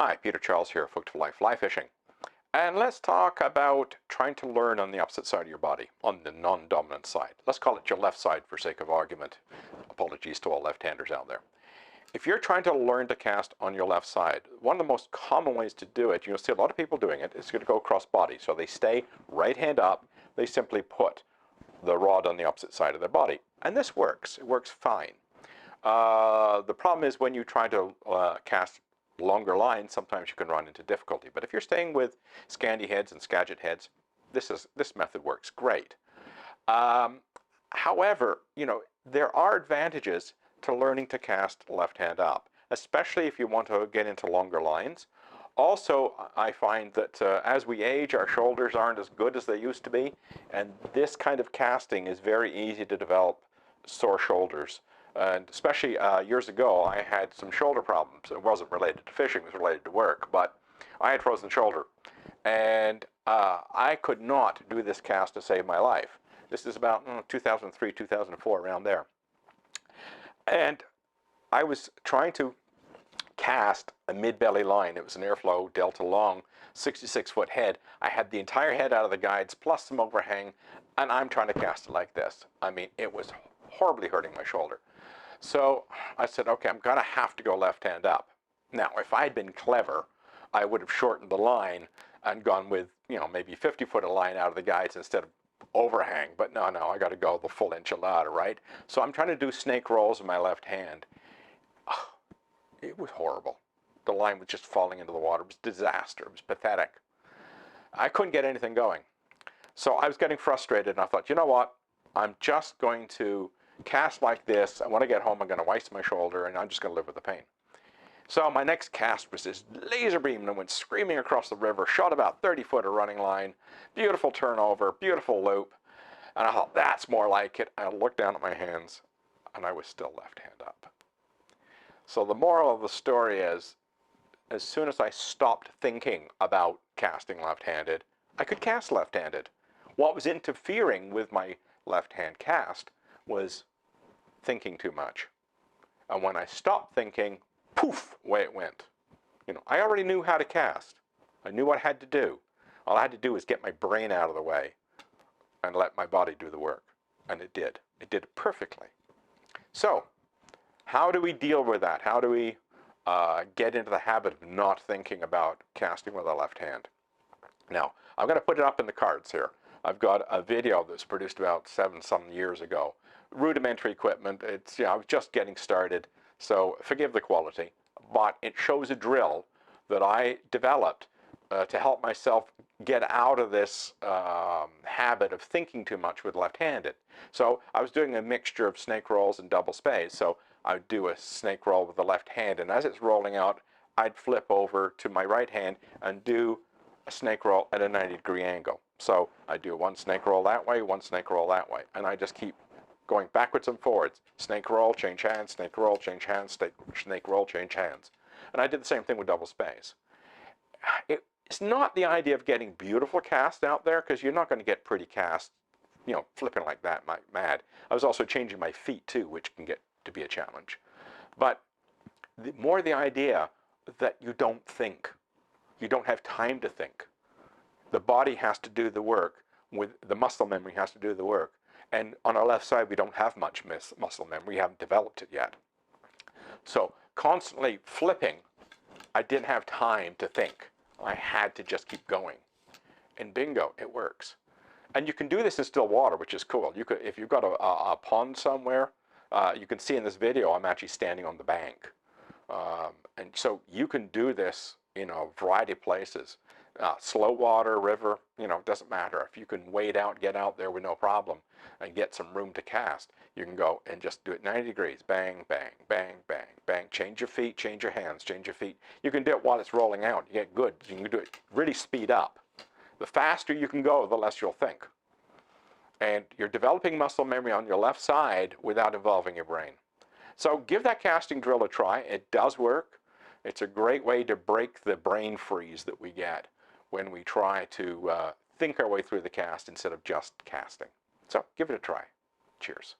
Hi, Peter Charles here, Hooked for Life Fly Fishing. And let's talk about trying to learn on the opposite side of your body, on the non-dominant side. Let's call it your left side for sake of argument. Apologies to all left-handers out there. If you're trying to learn to cast on your left side, one of the most common ways to do it, you'll see a lot of people doing it, is going to go cross body. So they stay right hand up, they simply put the rod on the opposite side of their body. And this works, it works fine. The problem is when you try to cast longer lines, sometimes you can run into difficulty. But if you're staying with scanty heads and Skagit heads, this method works great. However, there are advantages to learning to cast left hand up, especially if you want to get into longer lines. Also, I find that as we age, our shoulders aren't as good as they used to be, and this kind of casting is very easy to develop sore shoulders. And especially years ago, I had some shoulder problems. It wasn't related to fishing, it was related to work, but I had frozen shoulder. And I could not do this cast to save my life. This is about 2003, 2004, around there. And I was trying to cast a mid-belly line. It was an airflow delta long, 66-foot head. I had the entire head out of the guides, plus some overhang, and I'm trying to cast it like this. I mean, it was horribly hurting my shoulder. So I said, okay, I'm going to have to go left hand up. Now, if I had been clever, I would have shortened the line and gone with, maybe 50-foot of line out of the guides instead of overhang. But no, I got to go the full enchilada, right? So I'm trying to do snake rolls in my left hand. It was horrible. The line was just falling into the water. It was a disaster. It was pathetic. I couldn't get anything going. So I was getting frustrated, and I thought, you know what? I'm just going to cast like this, and when I get home, I'm going to ice my shoulder, and I'm just going to live with the pain. So my next cast was this laser beam, and I went screaming across the river, shot about 30 foot of running line, beautiful turnover, beautiful loop, and I thought, that's more like it. I looked down at my hands, and I was still left hand up. So the moral of the story is, as soon as I stopped thinking about casting left-handed, I could cast left-handed. What was interfering with my left-hand cast was thinking too much. And when I stopped thinking, poof, away it went. I already knew how to cast. I knew what I had to do. All I had to do was get my brain out of the way and let my body do the work. And it did. It did it perfectly. So, how do we deal with that? How do we get into the habit of not thinking about casting with our left hand? Now, I'm going to put it up in the cards here. I've got a video that was produced about 7-some years ago. Rudimentary equipment. I was just getting started, so forgive the quality. But it shows a drill that I developed to help myself get out of this habit of thinking too much with left-handed. So I was doing a mixture of snake rolls and double spays. So I would do a snake roll with the left hand, and as it's rolling out, I'd flip over to my right hand and do a snake roll at a 90-degree angle. So I do one snake roll that way, one snake roll that way, and I just keep going backwards and forwards. Snake roll, change hands, snake roll, change hands, snake roll, change hands. And I did the same thing with double spays. It's not the idea of getting beautiful cast out there, because you're not going to get pretty cast, flipping like that, mad. I was also changing my feet too, which can get to be a challenge. But more the idea that you don't think. You don't have time to think. The body has to do the work. The muscle memory has to do the work. And on our left side, we don't have much muscle memory. We haven't developed it yet. So constantly flipping, I didn't have time to think. I had to just keep going. And bingo, it works. And you can do this in still water, which is cool. You could, if you've got a pond somewhere, you can see in this video, I'm actually standing on the bank. And so you can do this in a variety of places. Slow water, river, it doesn't matter. If you can wade out, get out there with no problem and get some room to cast, you can go and just do it 90 degrees. Bang, bang, bang, bang, bang. Change your feet, change your hands, change your feet. You can do it while it's rolling out. You get good. You can do it really speed up. The faster you can go, the less you'll think. And you're developing muscle memory on your left side without involving your brain. So give that casting drill a try. It does work. It's a great way to break the brain freeze that we get when we try to think our way through the cast instead of just casting. So give it a try. Cheers.